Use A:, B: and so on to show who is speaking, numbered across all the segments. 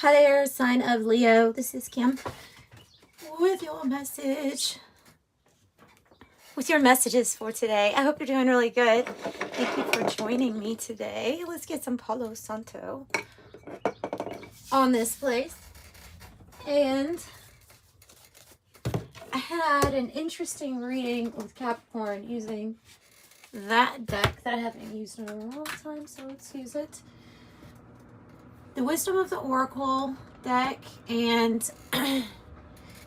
A: Hi there, sign of Leo. This is Kim with your message. With your messages for today. I hope you're doing really good. Thank you for joining me today. Let's get some Palo Santo on this place. And I had an interesting reading with Capricorn using that deck that I haven't used in a long time, so let's use it. The Wisdom of the Oracle deck and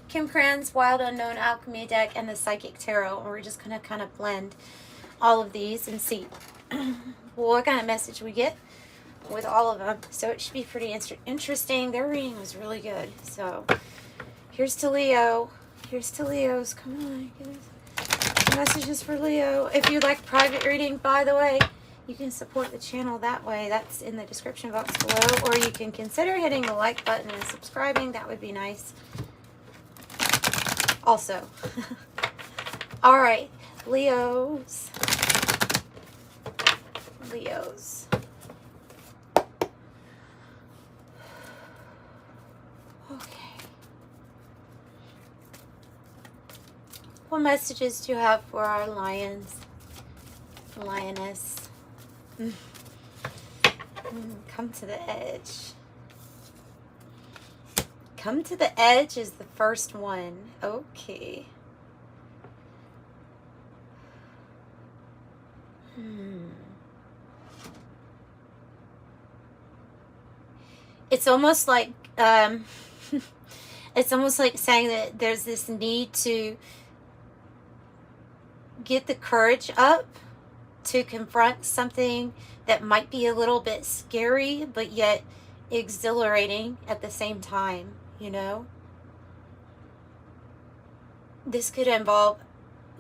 A: Kim Krans Wild Unknown Alchemy deck and the Psychic Tarot. And we're just going to kind of blend all of these and see what kind of message we get with all of them. So it should be pretty interesting. Their reading was really good. So here's to Leo. Here's to Leos. Come on. Give us messages for Leo. If you'd like a private reading, by the way, you can support the channel that way. That's in the description box below. Or you can consider hitting the like button and subscribing. That would be nice. Also. All right. Leos. Leos. Okay. What messages do you have for our lions? Lioness. Come to the edge. Come to the edge is the first one. Okay. It's almost like it's almost like saying that there's this need to get the courage up to confront something that might be a little bit scary, but yet exhilarating at the same time, you know? This could involve,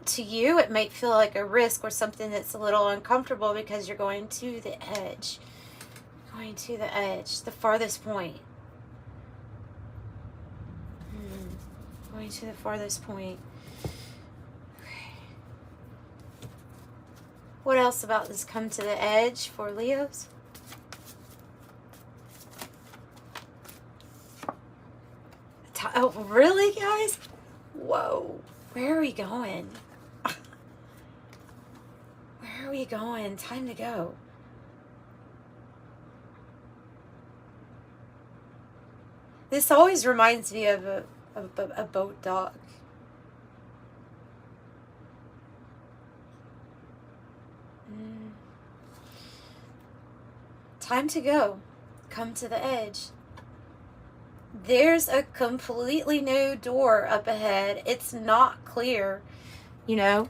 A: to you, it might feel like a risk or something that's a little uncomfortable because you're going to the edge. Going to the edge, the farthest point. Going to the farthest point. What else about this come to the edge for Leos? Oh, really, guys? Whoa. Where are we going? Where are we going? Time to go. This always reminds me of a boat dog. Time to go. Come to the edge. There's a completely new door up ahead. It's not clear. You know,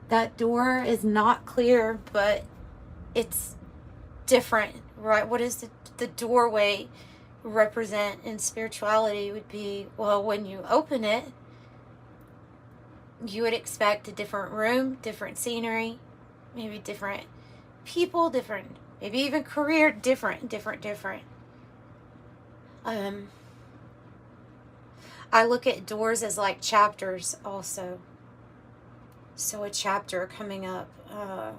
A: that door is not clear, but it's different, right? What does the doorway represent in spirituality would be, well, when you open it, you would expect a different room, different scenery, maybe different people, different, maybe even career, different. I look at doors as like chapters also. So a chapter coming up. Time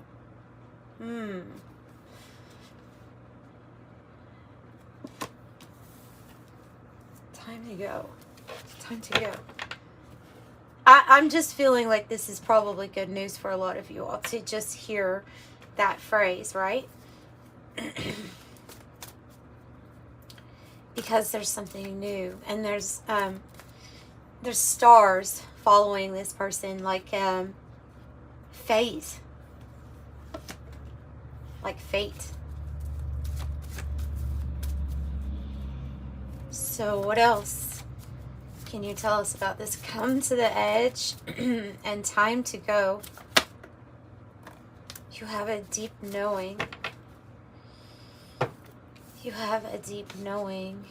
A: to go. Time to go. I'm just feeling like this is probably good news for a lot of you all to just hear that phrase, right? Because there's something new, and there's stars following this person, like fate, like fate. So what else can you tell us about this come to the edge and time to go? You have a deep knowing. You have a deep knowing.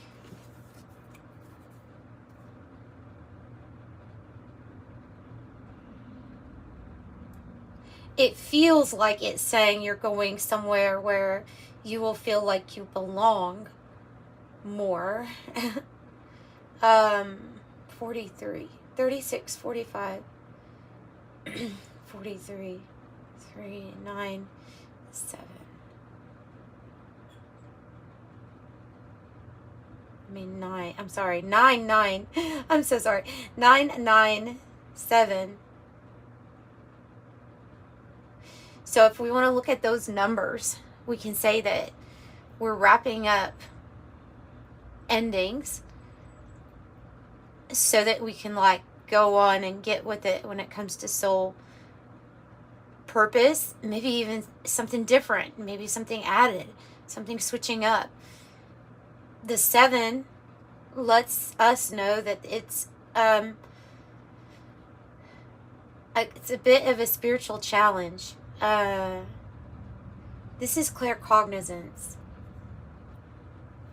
A: It feels like it's saying you're going somewhere where you will feel like you belong more. 43, 36, 45, 43, 3, 9, 7. 9. I'm sorry. 9, 9. I'm so sorry. 9, 9, 7. So if we want to look at those numbers, we can say that we're wrapping up endings so that we can like go on and get with it when it comes to soul purpose, maybe even something different, maybe something added, something switching up. The 7 lets us know that it's a bit of a spiritual challenge. This is claircognizance,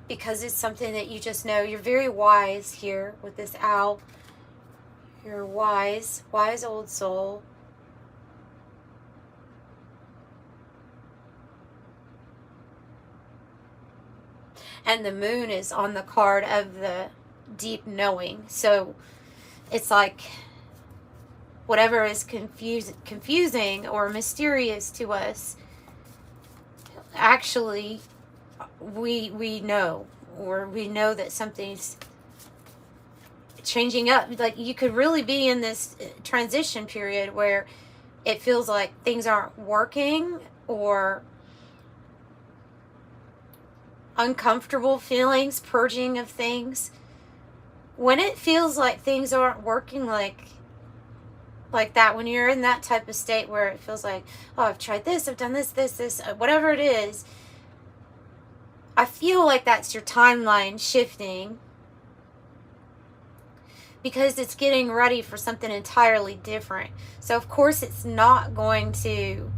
A: because it's something that you just know. You're very wise here with this owl. You're wise old soul. And the moon is on the card of the deep knowing. So it's like whatever is confusing or mysterious to us, actually we know, or we know that something's changing up. Like you could really be in this transition period where it feels like things aren't working, or uncomfortable feelings, purging of things. When it feels like things aren't working like that, when you're in that type of state where it feels like, oh, I've tried this, I've done this, whatever it is, I feel like that's your timeline shifting, because it's getting ready for something entirely different. So of course it's not going to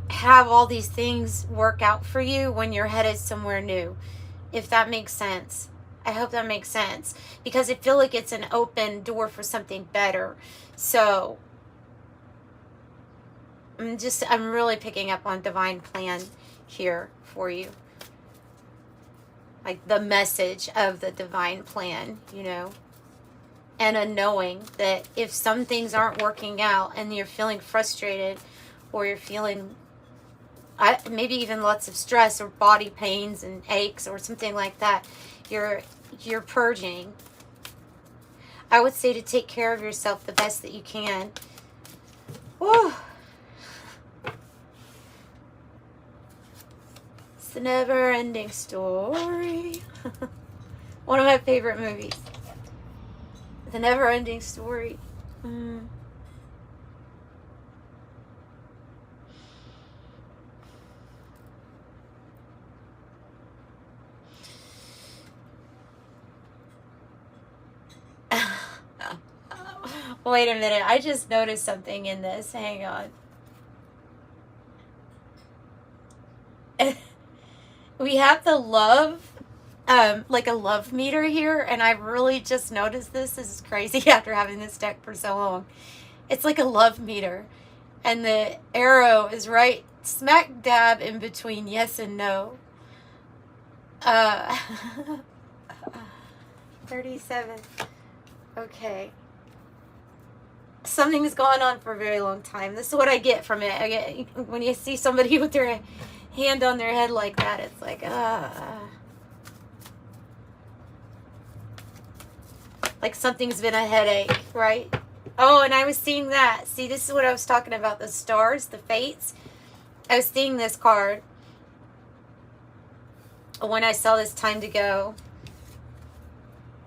A: have all these things work out for you when you're headed somewhere new, if that makes sense. I hope that makes sense, because I feel like it's an open door for something better. So I'm really picking up on divine plan here for you, like the message of the divine plan, you know, and a knowing that if some things aren't working out and you're feeling frustrated, or you're feeling maybe even lots of stress or body pains and aches or something like that, you're purging. I would say to take care of yourself the best that you can. Whew. It's the NeverEnding Story. One of my favorite movies. The NeverEnding Story. Wait a minute, I just noticed something in this. Hang on. We have the love, like a love meter here, and I really just noticed this. This is crazy after having this deck for so long. It's like a love meter, and the arrow is right smack dab in between yes and no. 37. Okay. Something's gone on for a very long time. This is what I get from it. I get when you see somebody with their hand on their head like that, it's like, like something's been a headache, right? Oh, and I was seeing that. See, this is what I was talking about, the stars, the fates. I was seeing this card when I saw this time to go.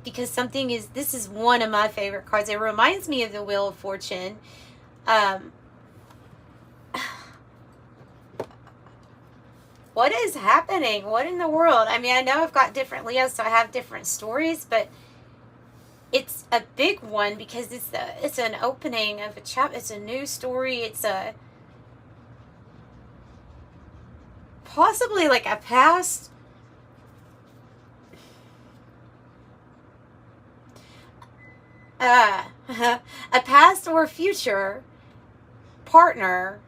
A: Because this is one of my favorite cards. It reminds me of the Wheel of Fortune. What is happening? What in the world? I mean, I know I've got different Leos, so I have different stories, but it's a big one because it's an opening of a chapter. It's a new story. It's a possibly like a past. A past or future partner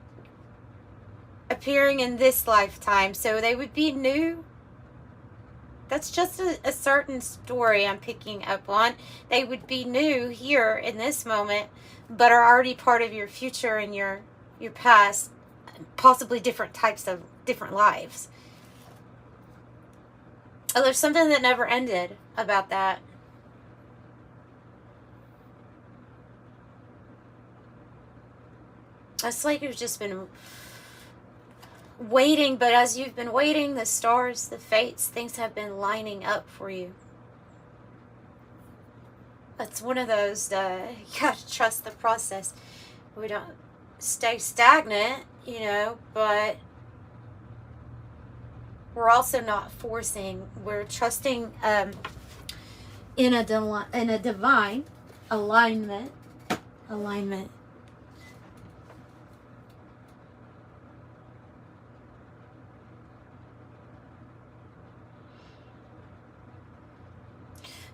A: appearing in this lifetime. So they would be new. That's just a certain story I'm picking up on. They would be new here in this moment, but are already part of your future and your past, possibly different types of different lives. Oh, there's something that never ended about that. It's like you've just been waiting, but as you've been waiting, the stars, the fates, things have been lining up for you. It's one of those, you gotta trust the process. We don't stay stagnant, you know, but we're also not forcing. We're trusting in a divine alignment.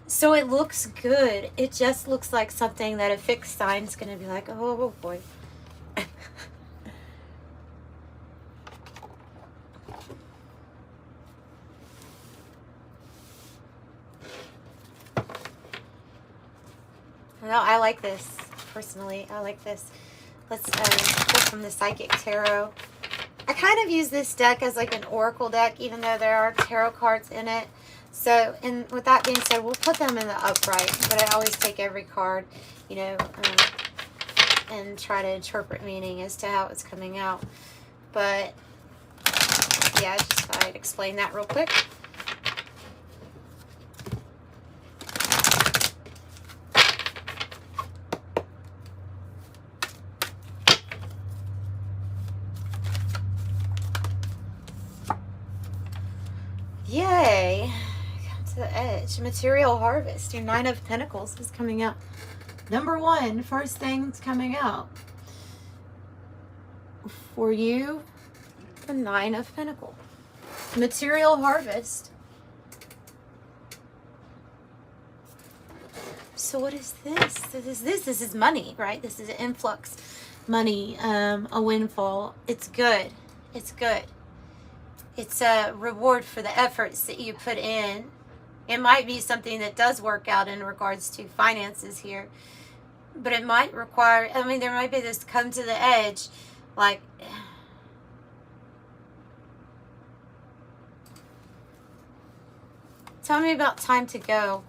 A: So it looks good. It just looks like something that a fixed sign's going to be like, oh boy. No, I like this. Personally, I like this. Let's pull from the Psychic Tarot. I kind of use this deck as like an oracle deck, even though there are tarot cards in it. So, and with that being said, we'll put them in the upright, but I always take every card, you know, and try to interpret meaning as to how it's coming out. But, yeah, I just thought I'd explain that real quick. Yay! To the edge. Material harvest. Your 9 of Pentacles is coming out. Number 1, first thing's coming out. For you, the 9 of Pentacles. Material harvest. So what is this? This is money, right? This is an influx. Money, a windfall. It's good. It's good. It's a reward for the efforts that you put in. It might be something that does work out in regards to finances here. But it might require, I mean, there might be this come to the edge. Like, tell me about time to go.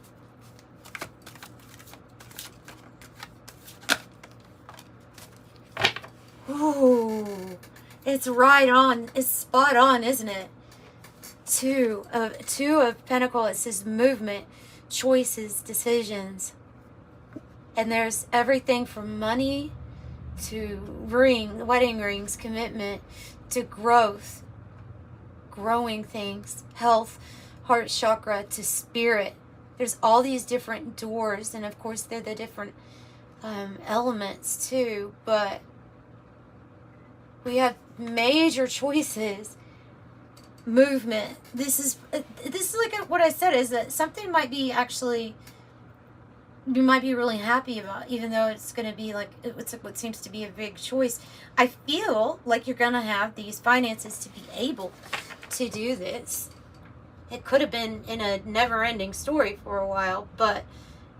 A: Ooh, it's right on. It's spot on, isn't it? Two of Pentacles. It says movement, choices, decisions. And there's everything from money to wedding rings, commitment, to growth, growing things, health, heart chakra, to spirit. There's all these different doors, and of course they're the different elements too, but we have major choices. Movement. This is like what I said, is that something might be actually, you might be really happy about, even though it's going to be like, it's what seems to be a big choice. I feel like you're going to have these finances to be able to do this. It could have been in a never-ending story for a while, but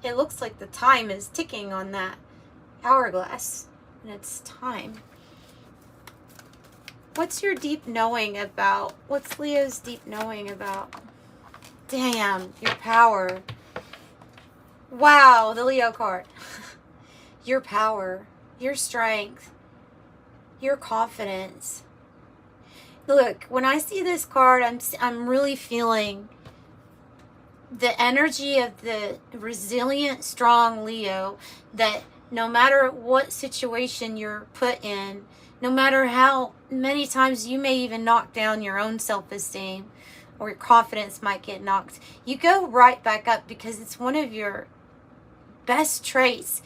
A: it looks like the time is ticking on that hourglass, and it's time. What's your deep knowing about? What's Leo's deep knowing about? Damn, your power. Wow, the Leo card. Your power, your strength, your confidence. Look, when I see this card, I'm really feeling the energy of the resilient, strong Leo, that no matter what situation you're put in, no matter how many times you may even knock down your own self-esteem, or your confidence might get knocked, you go right back up, because it's one of your best traits,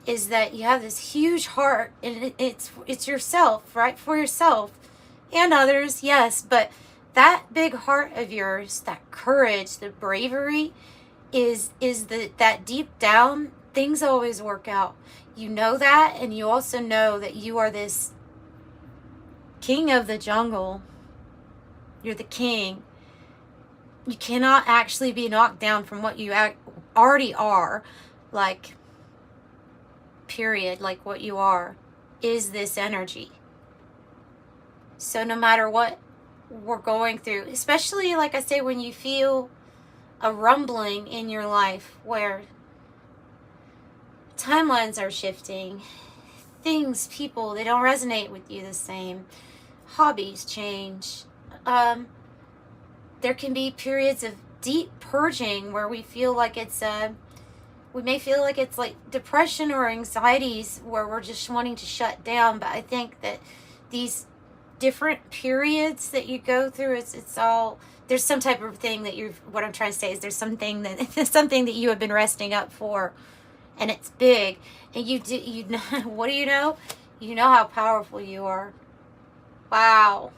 A: is that you have this huge heart, and it's yourself, right? For yourself and others, yes, but that big heart of yours, that courage, the bravery, is that deep down, things always work out. You know that, and you also know that you are this king of the jungle. You're the king. You cannot actually be knocked down from what you already are. Like, period. Like, what you are is this energy. So no matter what we're going through, especially, like I say, when you feel a rumbling in your life where timelines are shifting, things, people, they don't resonate with you the same, hobbies change. There can be periods of deep purging where we feel like it's we may feel like it's like depression or anxieties where we're just wanting to shut down. But I think that these different periods that you go through, it's all, there's some type of thing that you've, what I'm trying to say is there's something that you have been resting up for, and it's big, and you know, what do you know? You know how powerful you are. Wow.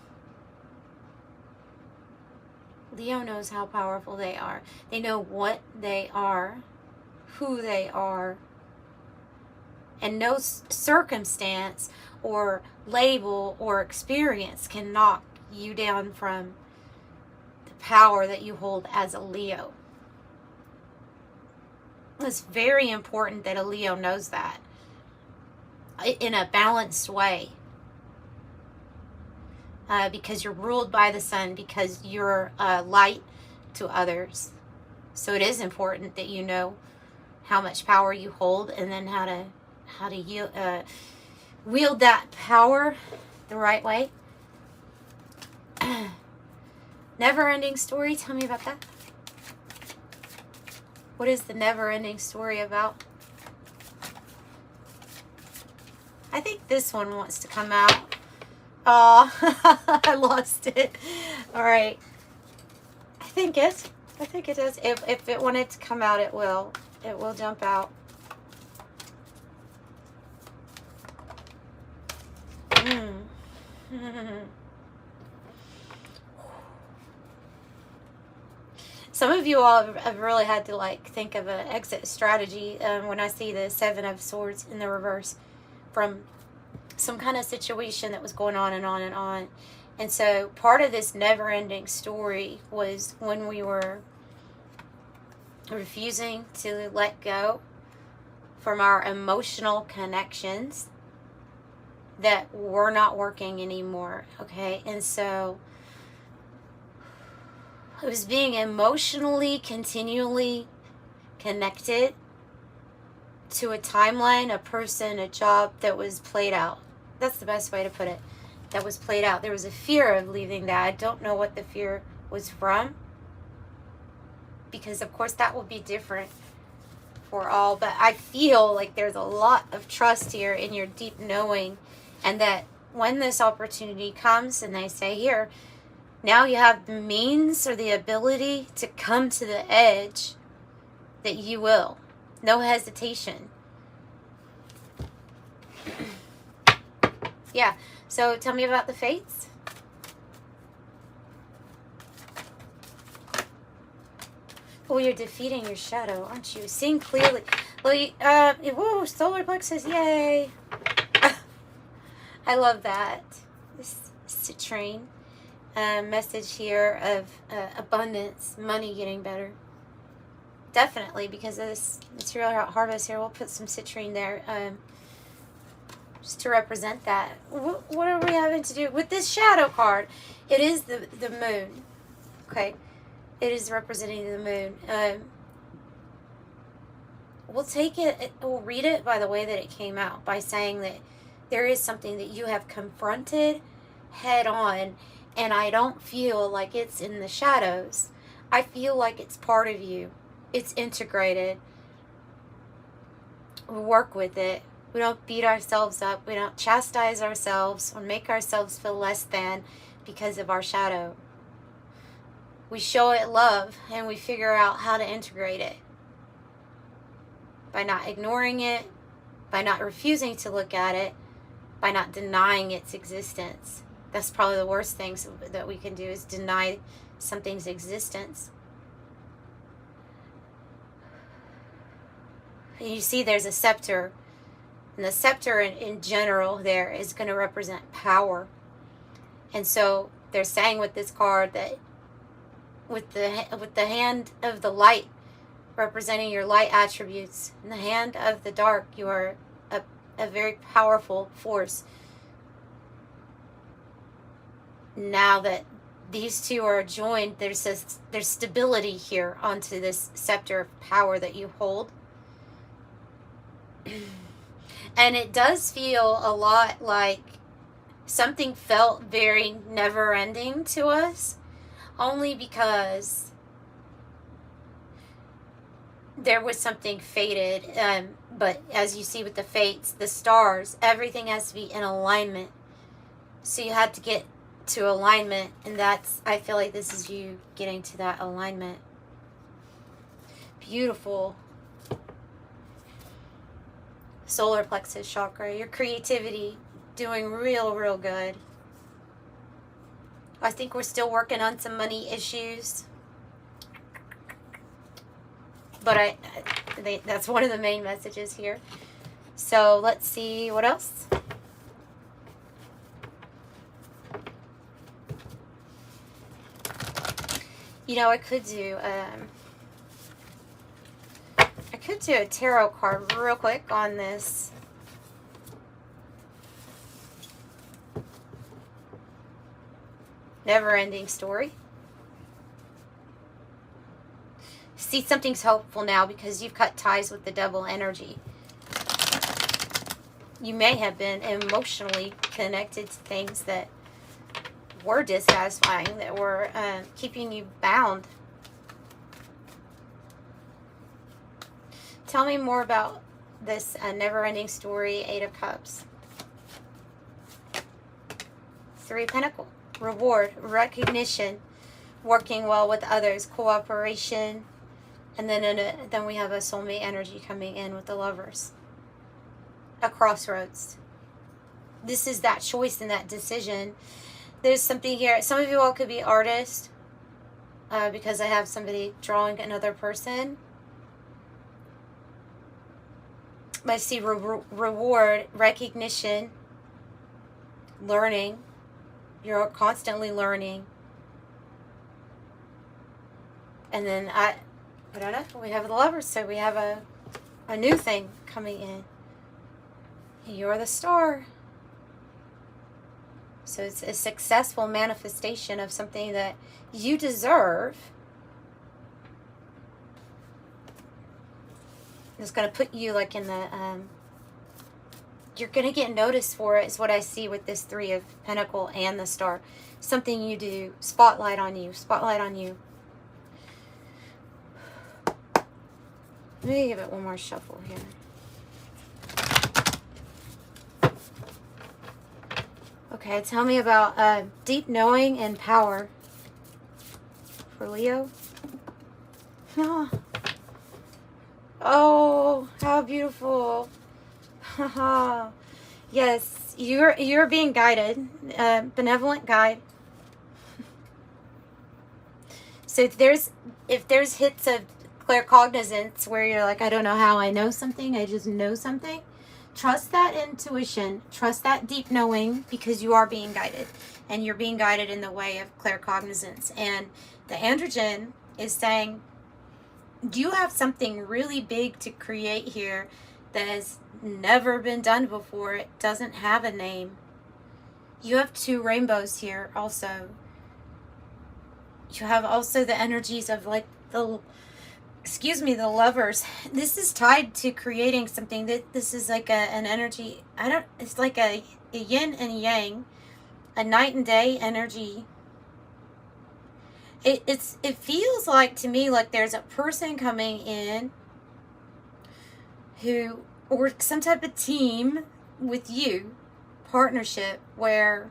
A: Leo knows how powerful they are. They know what they are, who they are, and no circumstance or label or experience can knock you down from the power that you hold as a Leo. It's very important that a Leo knows that in a balanced way. Because you're ruled by the sun, because you're light to others. So it is important that you know how much power you hold, and then how to wield that power the right way. NeverEnding Story, tell me about that. What is the NeverEnding Story about? I think this one wants to come out. Oh, I lost it. All right. I think it does. If it wanted to come out, it will. It will jump out. Some of you all have really had to like think of an exit strategy when I see the Seven of Swords in the reverse from some kind of situation that was going on and on and on. And so part of this never-ending story was when we were refusing to let go from our emotional connections that were not working anymore. Okay, and so it was being emotionally continually connected to a timeline, a person, a job that was played out. That's the best way to put it. That was played out. There was a fear of leaving that. I don't know what the fear was from, because of course that will be different for all, but I feel like there's a lot of trust here in your deep knowing, and that when this opportunity comes and they say, here, now you have the means or the ability to come to the edge, that you will. No hesitation. Yeah, so tell me about the fates. Oh, you're defeating your shadow, aren't you? Seeing clearly. Whoa, solar plexus, yay. I love that. This citrine message here of abundance, money getting better. Definitely, because of this material harvest here, we'll put some citrine there just to represent that. What are we having to do with this shadow card? It is the moon. Okay, it is representing the moon. We'll take it, we'll read it by the way that it came out, by saying that there is something that you have confronted head on, and I don't feel like it's in the shadows. I feel like it's part of you. It's integrated. We work with it. We don't beat ourselves up. We don't chastise ourselves or make ourselves feel less than because of our shadow. We show it love, and we figure out how to integrate it. By not ignoring it, by not refusing to look at it, by not denying its existence. That's probably the worst things that we can do, is deny something's existence. And you see there's a scepter. And the scepter in general there is going to represent power. And so they're saying with this card that with the hand of the light representing your light attributes, and the hand of the dark, you are a very powerful force. Now that these two are joined, there's stability here onto this scepter of power that you hold. And it does feel a lot like something felt very never-ending to us, only because there was something fated. But as you see with the fates, the stars, everything has to be in alignment. So you had to get to alignment, and that's, I feel like this is you getting to that alignment. Beautiful. Solar plexus chakra, your creativity doing real good. I think we're still working on some money issues, but that's one of the main messages here. So let's see what else. You know, I could do a tarot card real quick on this. NeverEnding Story. See, something's hopeful now because you've cut ties with the devil energy. You may have been emotionally connected to things that were dissatisfying, that were keeping you bound. Tell me more about this NeverEnding Story, 8 of Cups. 3 of Pentacles. Reward, recognition, working well with others, cooperation, and then we have a soulmate energy coming in with the Lovers. A crossroads. This is that choice and that decision. There's something here. Some of you all could be artists, because I have somebody drawing another person. I see reward, recognition, learning. You're constantly learning. And then I don't know. We have the Lovers, so we have a new thing coming in. You're the star. So it's a successful manifestation of something that you deserve. It's going to put you like in the, you're going to get noticed for it, is what I see with this 3 of Pentacles and the star. Something you do. Spotlight on you. Spotlight on you. Let me give it one more shuffle here. Okay, tell me about deep knowing and power for Leo. Oh, how beautiful. Yes, you're being guided. Benevolent guide. So if there's hits of claircognizance where you're like, I don't know how I know something, I just know something. Trust that intuition. Trust that deep knowing, because you are being guided. And you're being guided in the way of claircognizance. And the androgen is saying, you have something really big to create here that has never been done before. It doesn't have a name. You have 2 rainbows here also. You have also the energies of like the Lovers. This is tied to creating something. This is like an energy. It's like a yin and yang, a night and day energy. It feels like to me like there's a person coming in or some type of team with you, partnership, where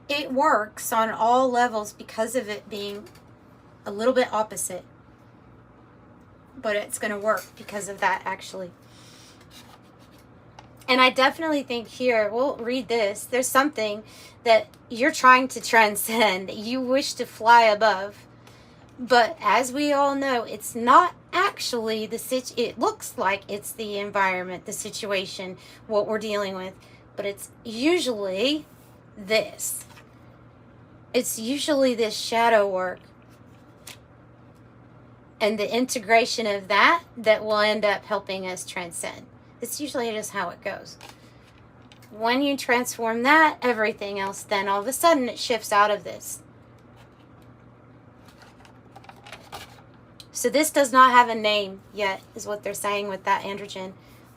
A: it works on all levels because of it being a little bit opposite. But it's going to work because of that, actually. And I definitely think here, we'll read this. There's something that you're trying to transcend. You wish to fly above. But as we all know, it's not actually it looks like it's the environment, the situation, what we're dealing with. But it's usually this. It's usually this shadow work. And the integration of that will end up helping us transcend. It's usually just how it goes. when you transform that, everything else, then all of a sudden it shifts out of this. So this does not have a name yet, is what they're saying with that androgen,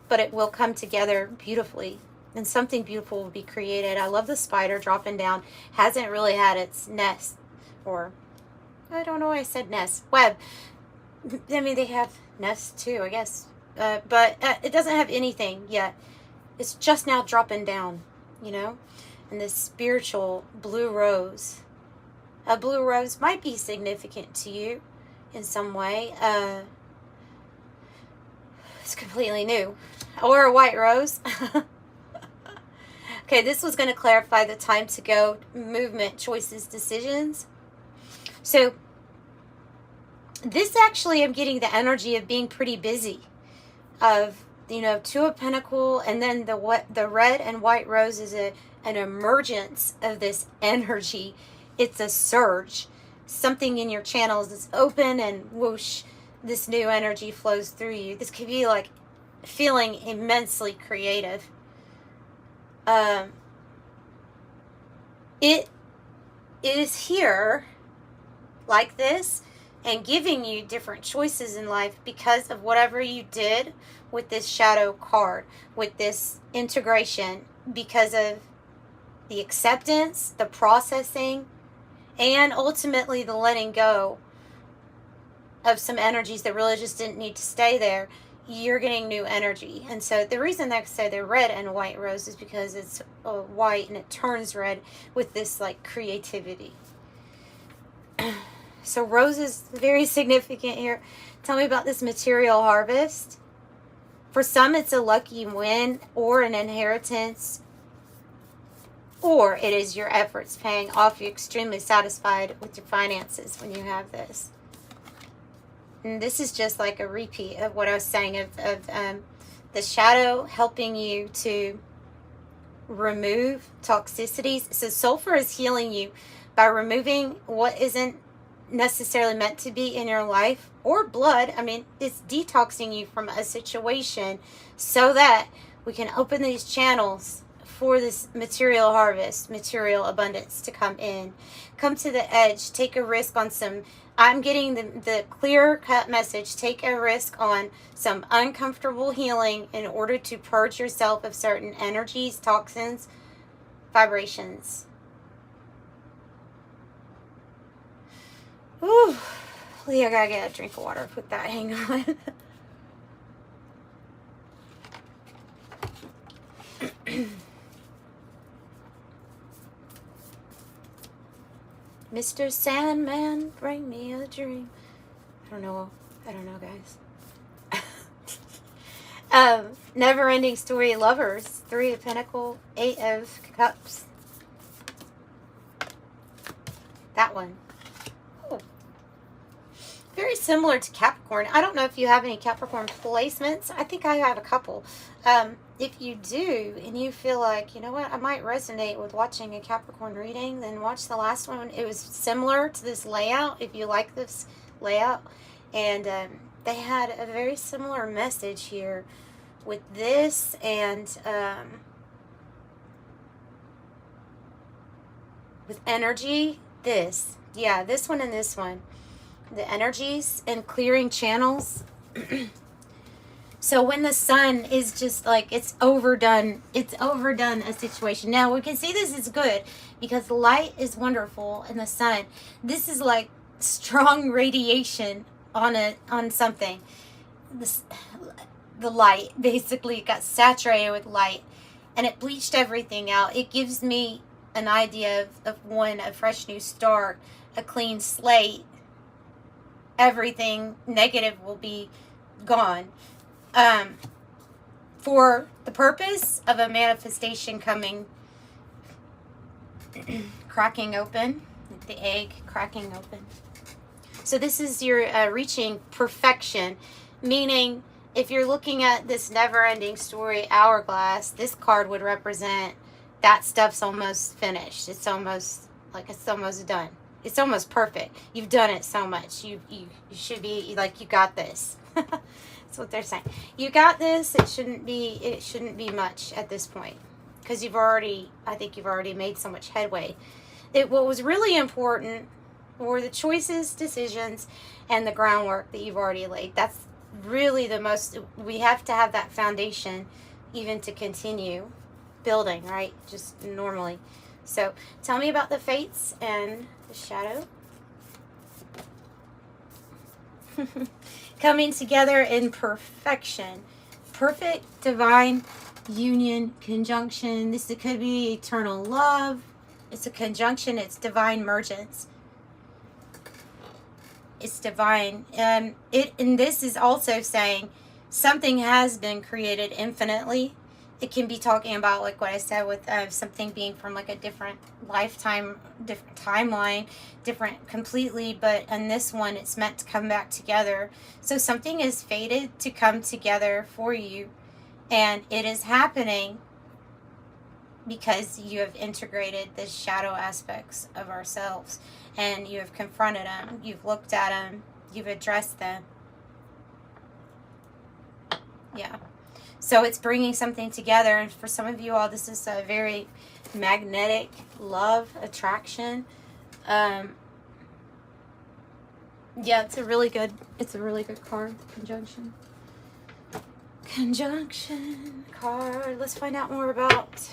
A: but it will come together beautifully, and something beautiful will be created. I love the spider dropping down. Hasn't really had its nest, or I don't know why I said nest, web. I mean, they have nests too, I guess, but it doesn't have anything yet. It's just now dropping down, you know, and this spiritual blue rose. A blue rose might be significant to you in some way. It's completely new. Or a white rose. Okay, this was going to clarify the time to go, movement, choices, decisions. So this actually, I'm getting the energy of being pretty busy. Of, you know, Two of Pentacles, and then the red and white rose is an emergence of this energy. It's a surge. Something in your channels is open, and whoosh, this new energy flows through you. This could be like feeling immensely creative. It is here like this and giving you different choices in life because of whatever you did with this shadow card, with this integration, because of the acceptance, the processing, and ultimately the letting go of some energies that really just didn't need to stay there. You're getting new energy. And so the reason that I say they're red and white rose is because it's white and it turns red with this like creativity. So rose is very significant here. Tell me about this material harvest. For some, it's a lucky win or an inheritance, or it is your efforts paying off. You're extremely satisfied with your finances when you have this. And this is just like a repeat of what I was saying of the shadow helping you to remove toxicities. So sulfur is healing you by removing what isn't necessarily meant to be in your life, or blood. I mean, it's detoxing you from a situation so that we can open these channels for this material harvest, material abundance to come in. Come to the edge, take a risk on some, I'm getting the clear-cut message, take a risk on some uncomfortable healing in order to purge yourself of certain energies, toxins, vibrations. Ooh, Leah, I gotta get a drink of water. Put that, hang on. Mr. Sandman, bring me a dream. I don't know, guys. NeverEnding Story lovers. 3 of Pentacles, 8 of Cups. That one. Ooh. Very similar to Capricorn. I don't know if you have any Capricorn placements. I think I have a couple. If you do, and you feel like, you know what, I might resonate with watching a Capricorn reading, then watch the last one. It was similar to this layout, if you like this layout. And they had a very similar message here with this and with energy. This. Yeah, this one and this one. The energies and clearing channels. So when the sun is just like, it's overdone a situation. Now we can see this is good because the light is wonderful in the sun. This is like strong radiation on something. The light basically got saturated with light and it bleached everything out. It gives me an idea of when a fresh new start, a clean slate, everything negative will be gone. For the purpose of a manifestation coming, cracking open, like the egg cracking open. So this is your reaching perfection, meaning if you're looking at this never-ending story hourglass, this card would represent that stuff's almost finished. It's almost like it's almost done. It's almost perfect. You've done it so much. You should be like, you got this. That's what they're saying. You got this. It shouldn't be much at this point. because I think you've already made so much headway. What was really important were the choices, decisions, and the groundwork that you've already laid. That's really the most, we have to have that foundation even to continue building, right? Just normally. So tell me about the fates and the shadow. Coming together in perfection. Perfect divine union, conjunction. This could be eternal love. It's a conjunction. It's divine mergence. It's divine. And this is also saying something has been created infinitely. It can be talking about, like what I said, with something being from like a different lifetime, different timeline, different completely. But in this one, it's meant to come back together. So something is fated to come together for you. And it is happening because you have integrated the shadow aspects of ourselves. And you have confronted them. You've looked at them. You've addressed them. Yeah. So it's bringing something together. And for some of you all, this is a very magnetic love attraction. Yeah, it's a really good card. Conjunction card. Let's find out more about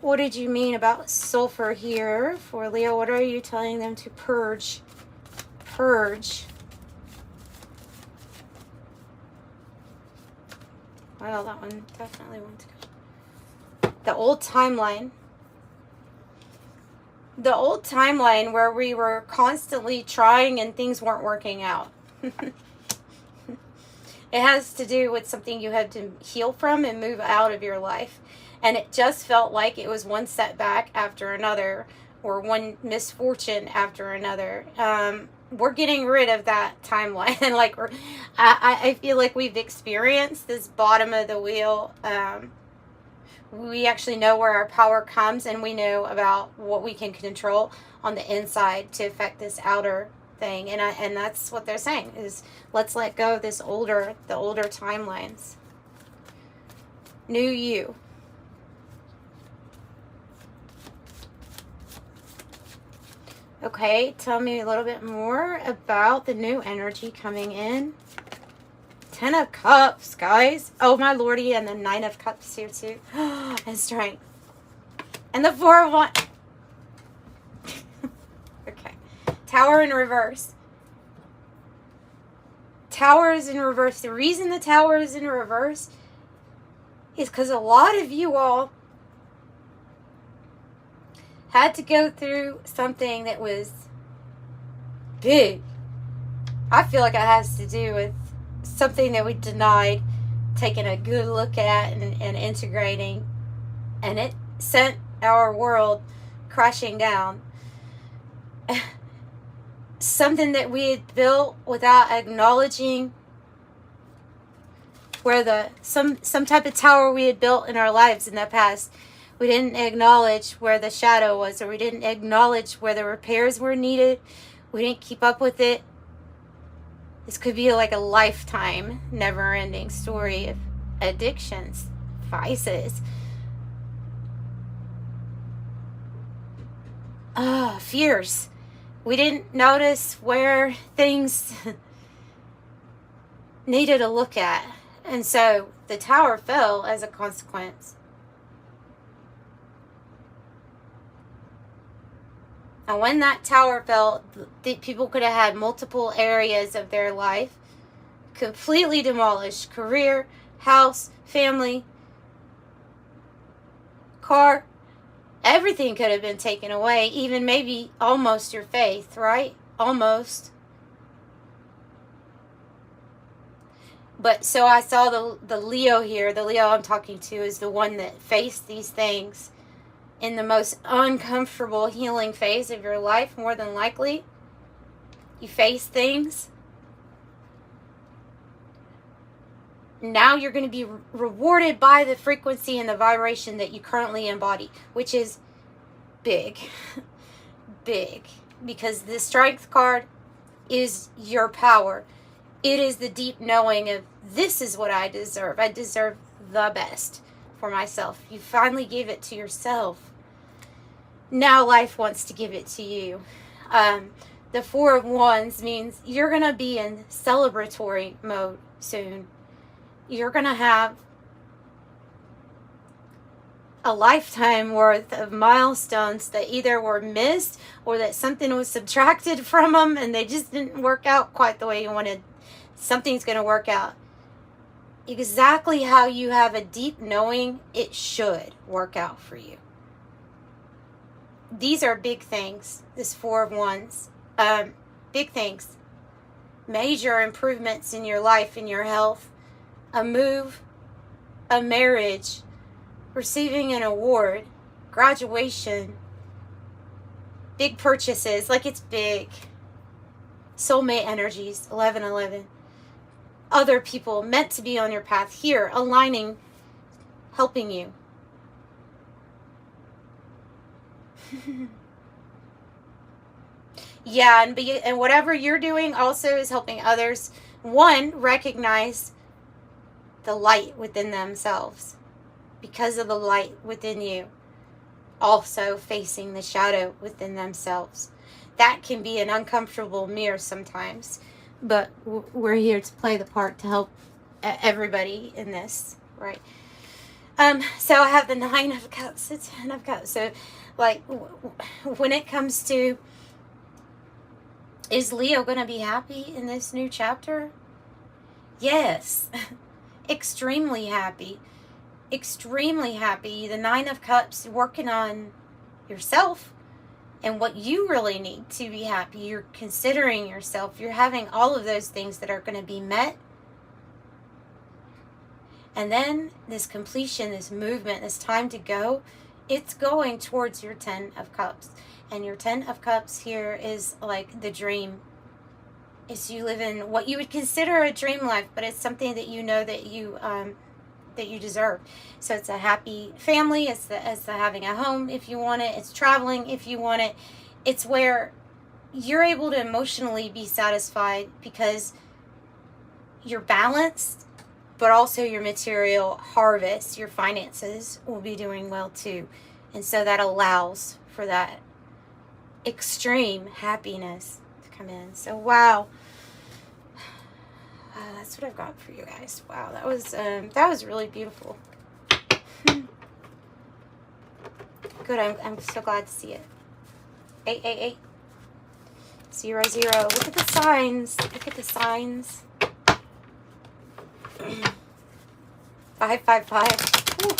A: what did you mean about sulfur here for Leo. What are you telling them to purge? Well, that one definitely went to go. The old timeline. The old timeline where we were constantly trying and things weren't working out. It has to do with something you had to heal from and move out of your life. And it just felt like it was one setback after another, or one misfortune after another. We're getting rid of that timeline. And like I feel like we've experienced this bottom of the wheel. We actually know where our power comes, and we know about what we can control on the inside to affect this outer thing. And that's what they're saying is, let's let go of the older timelines. New you. Okay, tell me a little bit more about the new energy coming in. 10 of Cups, guys. Oh, my lordy, and the 9 of Cups here, too. And Strength. And the 4 of Wands. Okay. Tower in reverse. Tower is in reverse. The reason the Tower is in reverse is because a lot of you all had to go through something that was big. I feel like it has to do with something that we denied taking a good look at and integrating, and it sent our world crashing down. Something that we had built without acknowledging where some type of tower we had built in our lives in the past. We didn't acknowledge where the shadow was, or we didn't acknowledge where the repairs were needed. We didn't keep up with it. This could be like a lifetime, never-ending story of addictions, vices. Fears. We didn't notice where things needed a look at. And so the tower fell as a consequence. And when that tower fell, people could have had multiple areas of their life completely demolished. Career, house, family, car. Everything could have been taken away. Even maybe almost your faith, right? Almost. But so I saw the Leo here. The Leo I'm talking to is the one that faced these things in the most uncomfortable healing phase of your life, more than likely. You face things. Now you're going to be rewarded by the frequency and the vibration that you currently embody, which is big. Big. Because the Strength card is your power. It is the deep knowing of, this is what I deserve. I deserve the best for myself. You finally gave it to yourself. Now life wants to give it to you. The Four of Wands means you're going to be in celebratory mode soon. You're going to have a lifetime worth of milestones that either were missed or that something was subtracted from them and they just didn't work out quite the way you wanted. Something's going to work out exactly how you have a deep knowing it should work out for you. These are big things, this Four of Wands. Big things. Major improvements in your life, in your health. A move, a marriage, receiving an award, graduation, big purchases, like it's big. Soulmate energies, 1111. Other people meant to be on your path here, aligning, helping you. Yeah, and whatever you're doing also is helping others, one, recognize the light within themselves because of the light within you, also facing the shadow within themselves. That can be an uncomfortable mirror sometimes, but we're here to play the part to help everybody in this, right? So I have the Nine of Cups, the Ten of Cups. So like when it comes to, is Leo going to be happy in this new chapter? Yes. Extremely happy. Extremely happy. The Nine of Cups, working on yourself and what you really need to be happy. You're considering yourself. You're having all of those things that are going to be met. And then this completion, this movement, this time to go, it's going towards your Ten of Cups. And your Ten of Cups here is like the dream. Is you live in what you would consider a dream life, but it's something that you know that you deserve. So it's a happy family. It's the having a home if you want it. It's traveling if you want it. It's where you're able to emotionally be satisfied because you're balanced, but also your material harvest, your finances will be doing well too. And so that allows for that extreme happiness to come in. So wow, that's what I've got for you guys. Wow, that was really beautiful. Good. I'm so glad to see it. 888 00. Look at the signs. Look at the signs. 555. Ooh.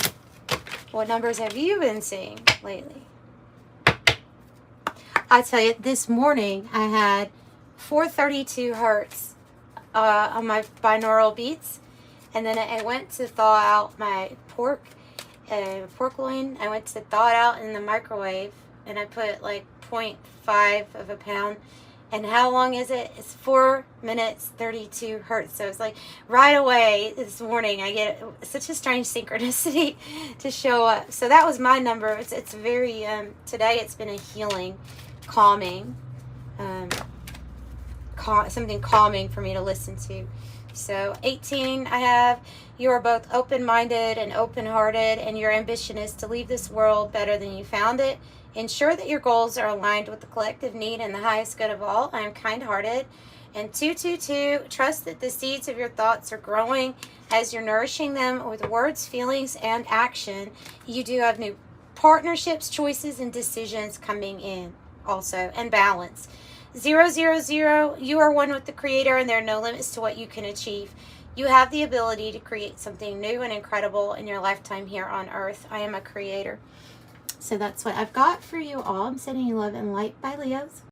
A: What numbers have you been seeing lately? I tell you, this morning I had 432 hertz on my binaural beats, and then I went to thaw out my pork loin. I went to thaw it out in the microwave, and I put like 0.5 of a pound. And how long is it? It's 4 minutes 32 hertz. So it's like right away this morning I get such a strange synchronicity to show up. So that was my number. It's very today it's been a healing, calming, something calming for me to listen to. So 18, I have, you are both open-minded and open-hearted, and your ambition is to leave this world better than you found it. Ensure that your goals are aligned with the collective need and the highest good of all. I am kind-hearted. And 222, trust that the seeds of your thoughts are growing as you're nourishing them with words, feelings, and action. You do have new partnerships, choices, and decisions coming in also, and balance. 000, you are one with the Creator, and there are no limits to what you can achieve. You have the ability to create something new and incredible in your lifetime here on Earth. I am a creator. So that's what I've got for you all. I'm sending you love and light by Leos.